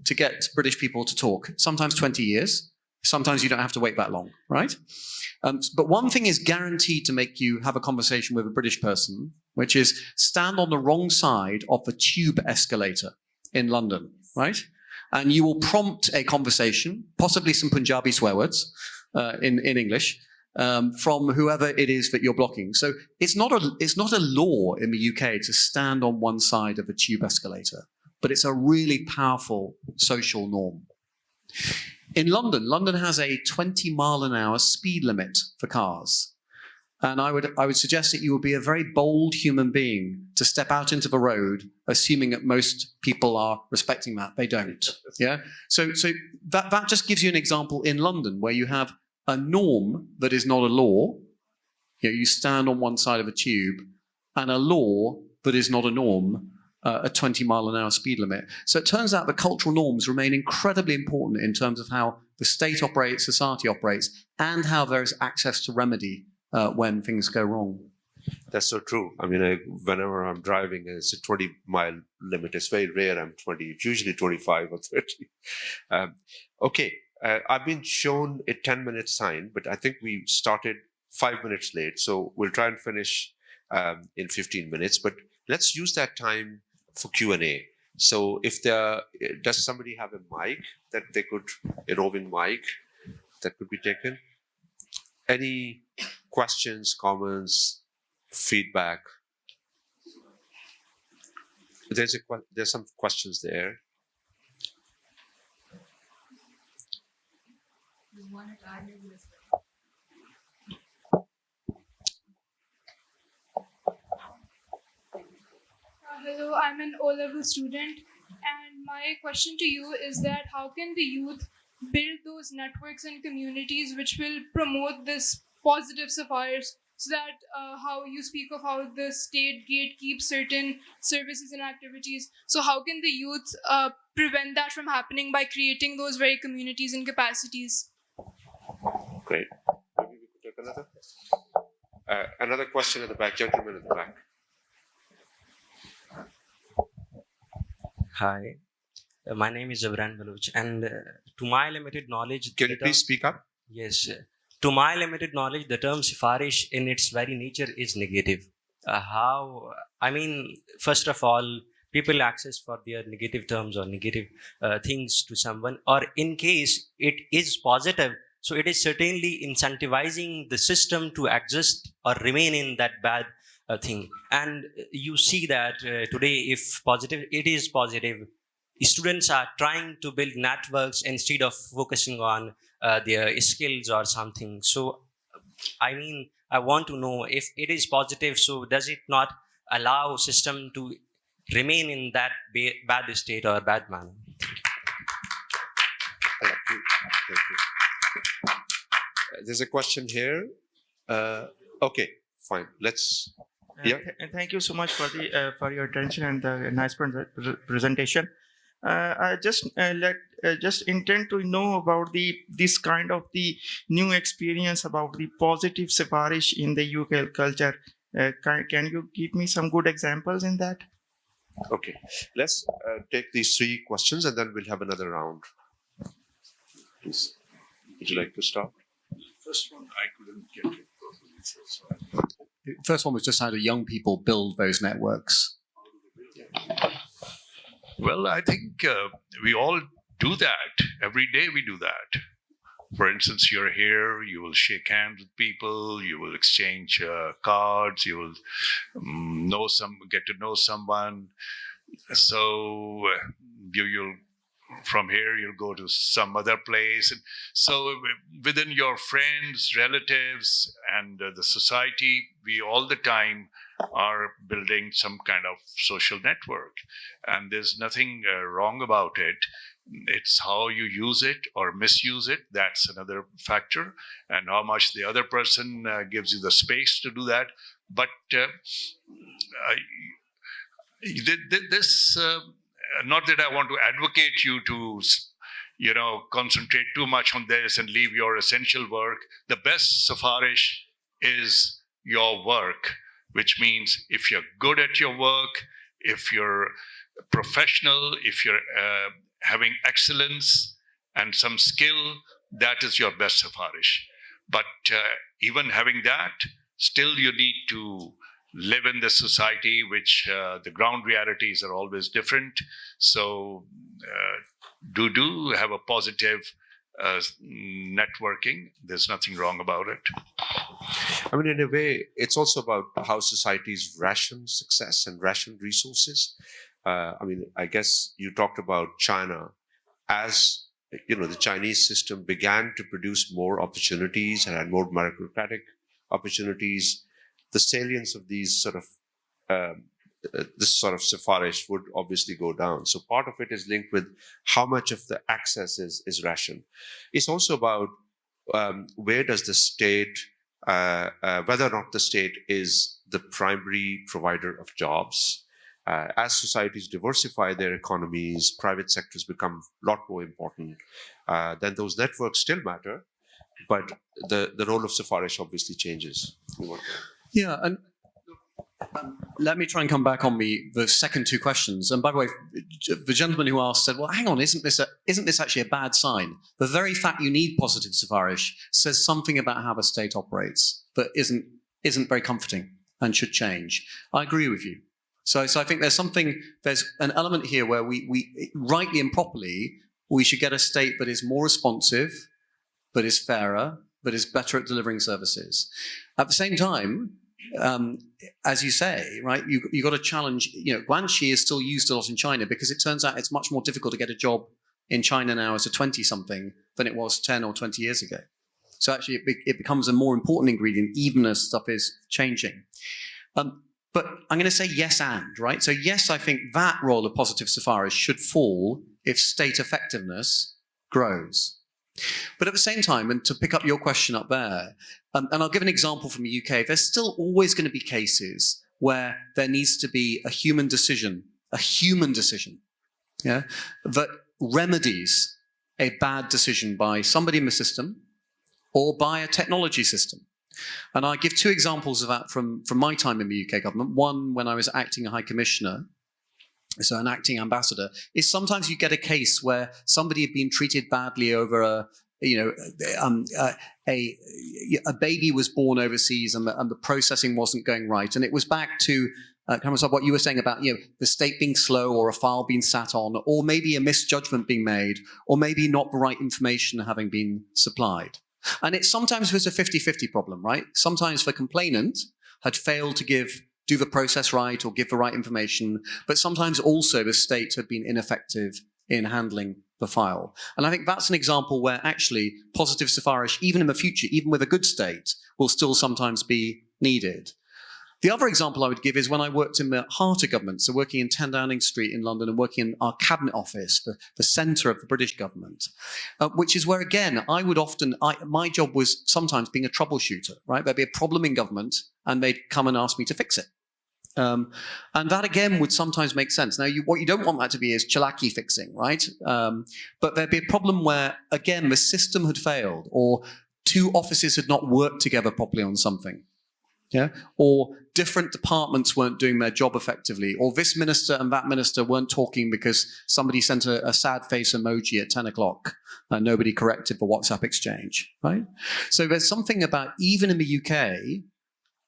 to get British people to talk, sometimes 20 years. Sometimes you don't have to wait that long, right? But one thing is guaranteed to make you have a conversation with a British person, which is stand on the wrong side of the tube escalator in London, right? And you will prompt a conversation, possibly some Punjabi swear words in English, from whoever it is that you're blocking. So it's not a law in the UK to stand on one side of a tube escalator, but it's a really powerful social norm. In London has a 20-mile-an-hour speed limit for cars. And I would suggest that you would be a very bold human being to step out into the road, assuming that most people are respecting that. They don't. Yeah. So that just gives you an example in London where you have a norm that is not a law. You stand on one side of a tube, and a law that is not a norm. A 20-mile-an-hour speed limit. So it turns out the cultural norms remain incredibly important in terms of how the state operates, society operates, and how there is access to remedy when things go wrong. That's so true. I mean, whenever I'm driving, it's a 20-mile limit. It's very rare I'm 20. It's usually 25 or 30. Okay, I've been shown a 10-minute sign, but I think we started 5 minutes late. So we'll try and finish in 15 minutes. But let's use that time for Q&A. So does somebody have a mic that a roving mic that could be taken? Any questions, comments, feedback? There's some questions there. Hello, I'm an O-level student, and my question to you is that how can the youth build those networks and communities which will promote this positive Sifarish, so that how you speak of how the state gatekeeps certain services and activities. So how can the youth prevent that from happening by creating those very communities and capacities? Great. Maybe we could take another question at the back, gentleman at the back. Hi, my name is Jabran Baluch, and to my limited knowledge... Can you please speak up? Yes. To my limited knowledge, the term Sifarish in its very nature is negative. First of all, people access for their negative terms or negative things to someone, or in case it is positive, so it is certainly incentivizing the system to exist or remain in that bad thing. And you see that today, if positive, it is positive. students are trying to build networks instead of focusing on their skills or something. So, I mean, I want to know if it is positive, so does it not allow system to remain in that bad state or bad manner? Thank you. Thank you. There's a question here. Okay, fine. Let's. Yeah. Thank you so much for your attention and the nice presentation. I just intend to know about this kind of the new experience about the positive Sifarish in the UK culture. Can you give me some good examples in that? Okay. Let's take these 3 questions and then we'll have another round. Please. Would you like to start? First one, I couldn't get it properly. So The first one was just how do young people build those networks? Well, I think we all do that. Every day we do that. For instance, you're here, you will shake hands with people, you will exchange cards, you will get to know someone. So you'll from here you'll go to some other place, and so within your friends, relatives, and the society, we all the time are building some kind of social network, and there's nothing wrong about it. It's how you use it or misuse it, that's another factor, and how much the other person gives you the space to do that. But not that I want to advocate you to, concentrate too much on this and leave your essential work. The best Sifarish is your work, which means if you're good at your work, if you're professional, if you're having excellence and some skill, that is your best Sifarish. But even having that, still you need to live in this society, which the ground realities are always different. So do have a positive networking. There's nothing wrong about it. I mean, in a way, it's also about how societies ration success and ration resources. I guess you talked about China as, the Chinese system began to produce more opportunities and had more meritocratic opportunities. The salience of these this sort of Sifarish would obviously go down. So part of it is linked with how much of the access is rationed. It's also about where does the state, whether or not the state is the primary provider of jobs. As societies diversify their economies, private sectors become a lot more important. Then those networks still matter, but the role of Sifarish obviously changes. Yeah, and let me try and come back on the second 2 questions. And by the way, the gentleman who asked said, "Well, hang on, isn't this actually a bad sign? The very fact you need positive Sifarish says something about how the state operates that isn't very comforting and should change." I agree with you. So I think there's an element here where we rightly and properly we should get a state that is more responsive, that is fairer, that is better at delivering services. At the same time, as you say, right, you got to challenge, Guanxi is still used a lot in China because it turns out it's much more difficult to get a job in China now as a 20-something than it was 10 or 20 years ago. So actually it becomes a more important ingredient even as stuff is changing. But I'm going to say yes and, right? So yes, I think that role of positive Sifarish should fall if state effectiveness grows. But at the same time, and to pick up your question up there, and I'll give an example from the UK, there's still always going to be cases where there needs to be a human decision, yeah, that remedies a bad decision by somebody in the system or by a technology system. And I give 2 examples of that from my time in the UK government. One, when I was acting High Commissioner, so an acting ambassador, is sometimes you get a case where somebody had been treated badly over a baby was born overseas and the processing wasn't going right. And it was back to what you were saying about the state being slow or a file being sat on, or maybe a misjudgment being made, or maybe not the right information having been supplied. And it sometimes was a 50-50 problem, right? Sometimes the complainant had failed to give do the process right or give the right information, but sometimes also the state had been ineffective in handling the file. And I think that's an example where actually positive Sifarish, even in the future, even with a good state, will still sometimes be needed. The other example I would give is when I worked in the heart of government, so working in 10 Downing Street in London and working in our cabinet office, the centre of the British government, which is where, again, I would often, my job was sometimes being a troubleshooter, right? There'd be a problem in government and they'd come and ask me to fix it. And that, again, would sometimes make sense. Now, what you don't want that to be is Chalaki fixing, right? But there'd be a problem where, again, the system had failed or two offices had not worked together properly on something. Yeah, or different departments weren't doing their job effectively, or this minister and that minister weren't talking because somebody sent a sad face emoji at 10 o'clock and nobody corrected the WhatsApp exchange, right? So there's something about, even in the UK,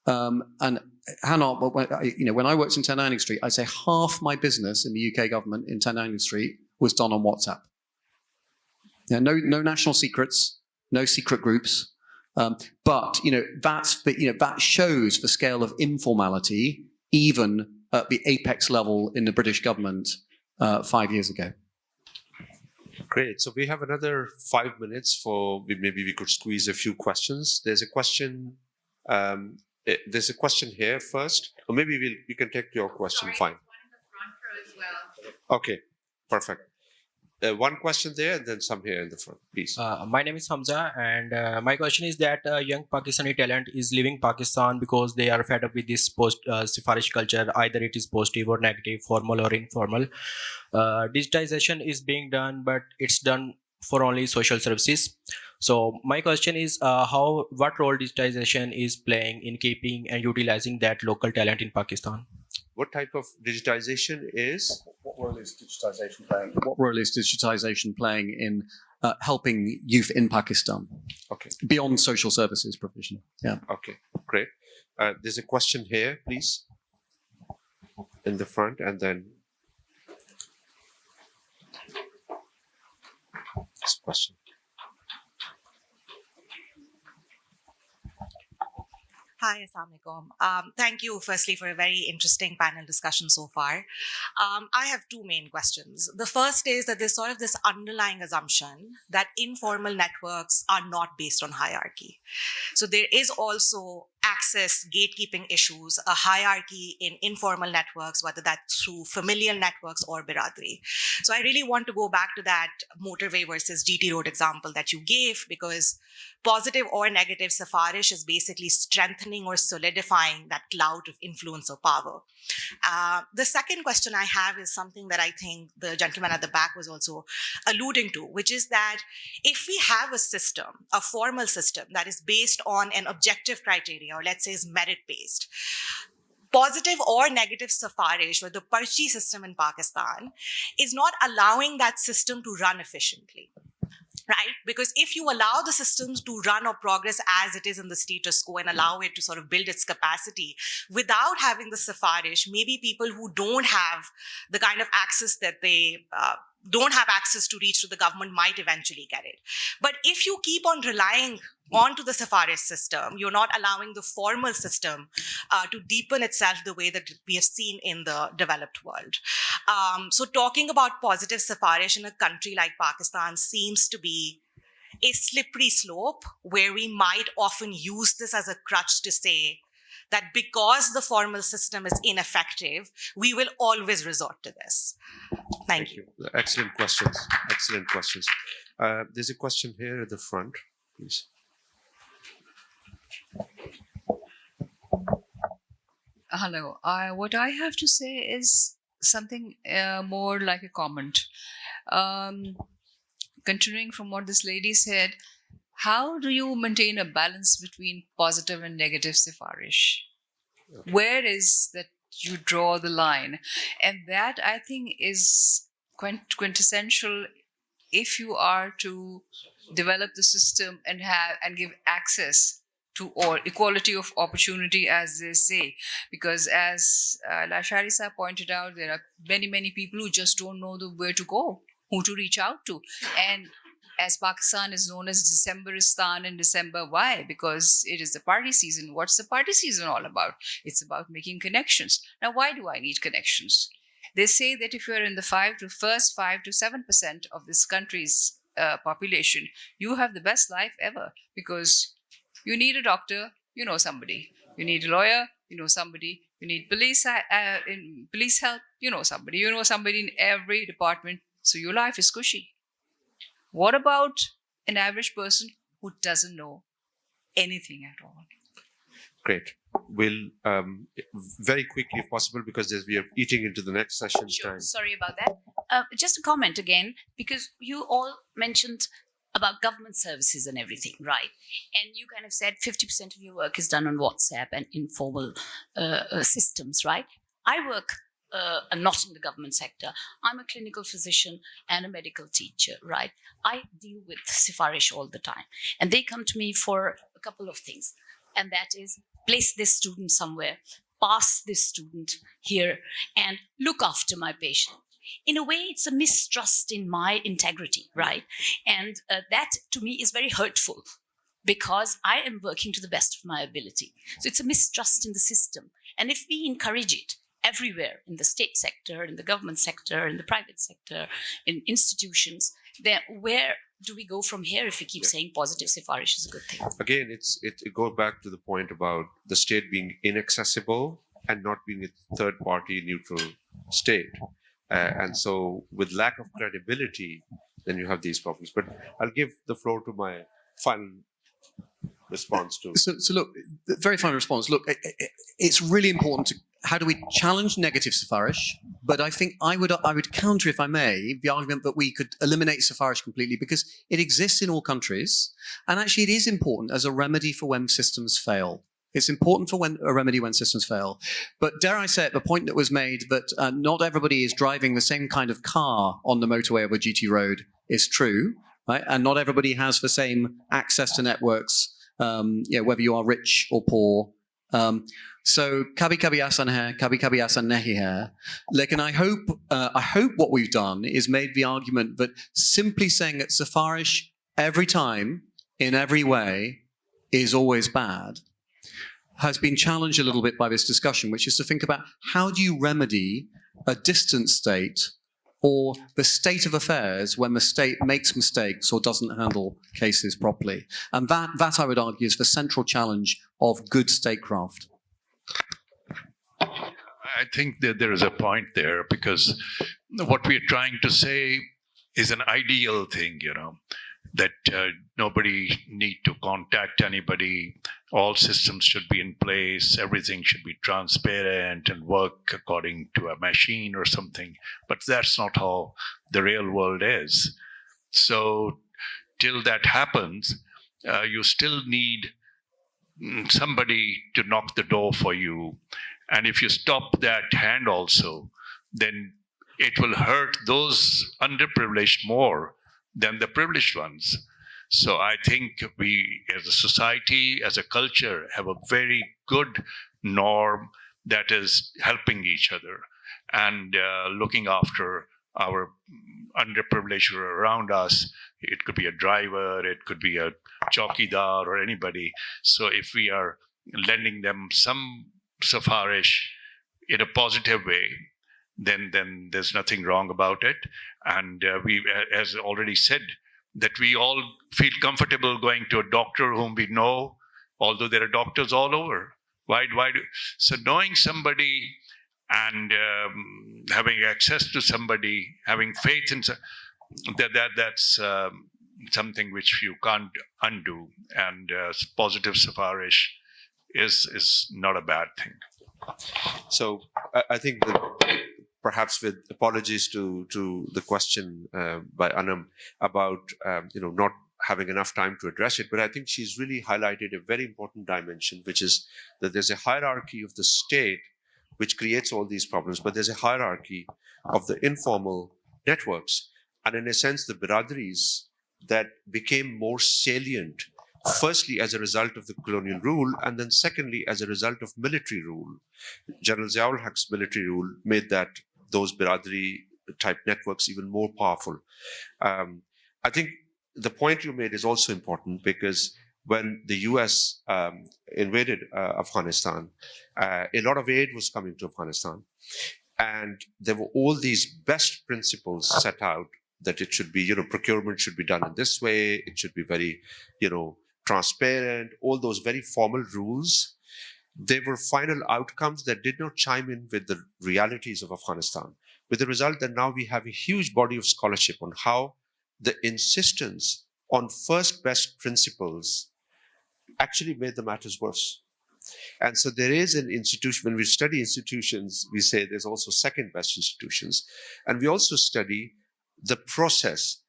and Hannah, when I worked in 10 Downing Street, I'd say half my business in the UK government in 10 Downing Street was done on WhatsApp. Yeah, no national secrets, no secret groups. But that shows the scale of informality, even at the apex level in the British government 5 years ago. Great. So we have another 5 minutes for maybe we could squeeze a few questions. There's a question. There's a question here first, or maybe we can take your question. Sorry, Fine. one in the front row as well. Okay. Perfect. One question there, and then some here in the front, please. My name is Hamza, and my question is that young Pakistani talent is leaving Pakistan because they are fed up with this post-Sifarish culture. Either it is positive or negative, formal or informal. Digitization is being done, but it's done for only social services. So my question is, what role digitization is playing in keeping and utilizing that local talent in Pakistan? What type of digitization is? What role is digitization playing? What role is digitization playing in helping youth in Pakistan? Okay. Beyond social services provision. Yeah. Okay, great. There's a question here, please, in the front, and then this question. Hi, Assalamualaikum. Thank you, firstly, for a very interesting panel discussion so far. I have two main questions. The first is that there's sort of this underlying assumption that informal networks are not based on hierarchy. So there is also access gatekeeping issues, a hierarchy in informal networks, whether that's through familial networks or biradri. So I really want to go back to that motorway versus GT road example that you gave, because positive or negative Sifarish is basically strengthening or solidifying that cloud of influence or power. The second question I have is something that I think the gentleman at the back was also alluding to, which is that if we have a system, a formal system that is based on an objective criteria, or let's say is merit-based, positive or negative Sifarish, or the Parchi system in Pakistan, is not allowing that system to run efficiently. Right? Because if you allow the systems to run or progress as it is in the status quo and allow it to sort of build its capacity without having the Sifarish, maybe people who don't have the kind of access that they don't have access to reach to the government might eventually get it. But if you keep on relying onto the Sifarish system, you're not allowing the formal system to deepen itself the way that we have seen in the developed world. So talking about positive Sifarish in a country like Pakistan seems to be a slippery slope where we might often use this as a crutch to say that because the formal system is ineffective, we will always resort to this. Thank you. Excellent questions. Excellent questions. There's a question here at the front, please. Hello. What I have to say is something more like a comment. Continuing from what this lady said, how do you maintain a balance between positive and negative Sifarish? Okay. Where is that you draw the line? And that, I think, is quintessential if you are to develop the system and give access to, or equality of opportunity, as they say. Because as Lasharisa pointed out, there are many people who just don't know where to go, who to reach out to. And as Pakistan is known as Decemberistan in December. Why? Because it is the party season. What's the party season all about? It's about making connections. Now, why do I need connections? They say that if you're in the 5 to 7% of this country's population, you have the best life ever, because you need a doctor, you know somebody. You need a lawyer, you know somebody. You need police help, you know somebody. You know somebody in every department. So your life is cushy. What about an average person who doesn't know anything at all? Great. We'll very quickly, if possible, because we are eating into the next session's Sure. time. Sorry about that. Just a comment again, because you all mentioned about government services and everything, right? And you kind of said 50% of your work is done on WhatsApp and informal systems, right? I work not in the government sector. I'm a clinical physician and a medical teacher, right? I deal with Sifarish all the time. And they come to me for a couple of things. And that is, place this student somewhere, pass this student here, and look after my patient. In a way, it's a mistrust in my integrity, right? And that, to me, is very hurtful, because I am working to the best of my ability. So it's a mistrust in the system. And if we encourage it everywhere, in the state sector, in the government sector, in the private sector, in institutions, then where do we go from here if we keep saying positive Sifarish is a good thing? Again, it goes back to the point about the state being inaccessible and not being a third-party neutral state. And so with lack of credibility, then you have these problems. But I'll give the floor to my final response to. So look, very final response. Look, it's really important to, how do we challenge negative Sifarish? But I think I would counter, if I may, the argument that we could eliminate Sifarish completely, because it exists in all countries. And actually it is important as a remedy for when systems fail. It's important for a remedy when systems fail. But dare I say it, the point that was made that not everybody is driving the same kind of car on the motorway of a GT road is true, right? And not everybody has the same access to networks, whether you are rich or poor. So kabhi asan hai, kabhi asan nahi hai. Like, and I hope what we've done is made the argument that simply saying that Sifarish every time, in every way, is always bad, has been challenged a little bit by this discussion, which is to think about how do you remedy a distant state or the state of affairs when the state makes mistakes or doesn't handle cases properly. And that I would argue is the central challenge of good statecraft. I think that there is a point there, because what we are trying to say is an ideal thing, that nobody need to contact anybody. All systems should be in place. Everything should be transparent and work according to a machine or something. But that's not how the real world is. So till that happens, you still need somebody to knock the door for you. And if you stop that hand also, then it will hurt those underprivileged more than the privileged ones. So I think we, as a society, as a culture, have a very good norm that is helping each other and looking after our underprivileged around us. It could be a driver, it could be a chowkidar or anybody. So if we are lending them some Sifarish in a positive way, then there's nothing wrong about it. And we, as already said, that we all feel comfortable going to a doctor whom we know, although there are doctors all over. So knowing somebody and having access to somebody, having faith in that's something which you can't undo. And positive Sifarish is not a bad thing. So I think that perhaps with apologies to the question by Anam about not having enough time to address it, but I think she's really highlighted a very important dimension, which is that there's a hierarchy of the state which creates all these problems, but there's a hierarchy of the informal networks. And in a sense, the biradaris that became more salient, firstly as a result of the colonial rule, and then secondly as a result of military rule. General Ziaul Haq's military rule made those biradari type networks even more powerful. I think the point you made is also important, because when the US invaded Afghanistan, a lot of aid was coming to Afghanistan. And there were all these best principles set out that it should be, procurement should be done in this way. It should be very, transparent, all those very formal rules. They were final outcomes that did not chime in with the realities of Afghanistan, with the result that now we have a huge body of scholarship on how the insistence on first best principles actually made the matters worse. And so there is an institution, when we study institutions, we say there's also second best institutions. And we also study the process.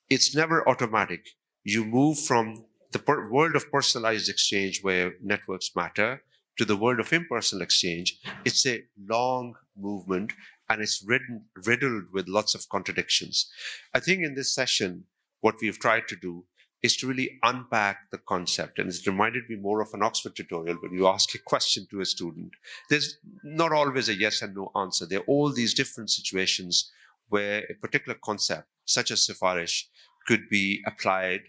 It's never automatic. You move from the world of personalized exchange, where networks matter, to the world of impersonal exchange. It's a long movement, and it's riddled with lots of contradictions. I think in this session, what we've tried to do is to really unpack the concept. And it's reminded me more of an Oxford tutorial when you ask a question to a student. There's not always a yes and no answer. There are all these different situations where a particular concept, such as Sifarish, could be applied.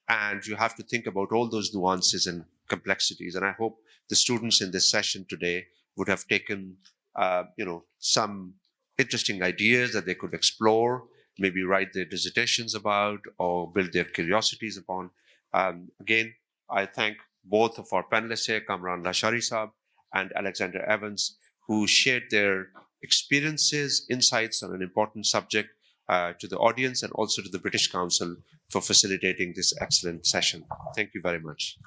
And you have to think about all those nuances and complexities. And I hope the students in this session today would have taken, some interesting ideas that they could explore, maybe write their dissertations about, or build their curiosities upon. Again, I thank both of our panelists here, Kamran Lashari Saab and Alexander Evans, who shared their experiences, insights on an important subject to the audience, and also to the British Council for facilitating this excellent session. Thank you very much.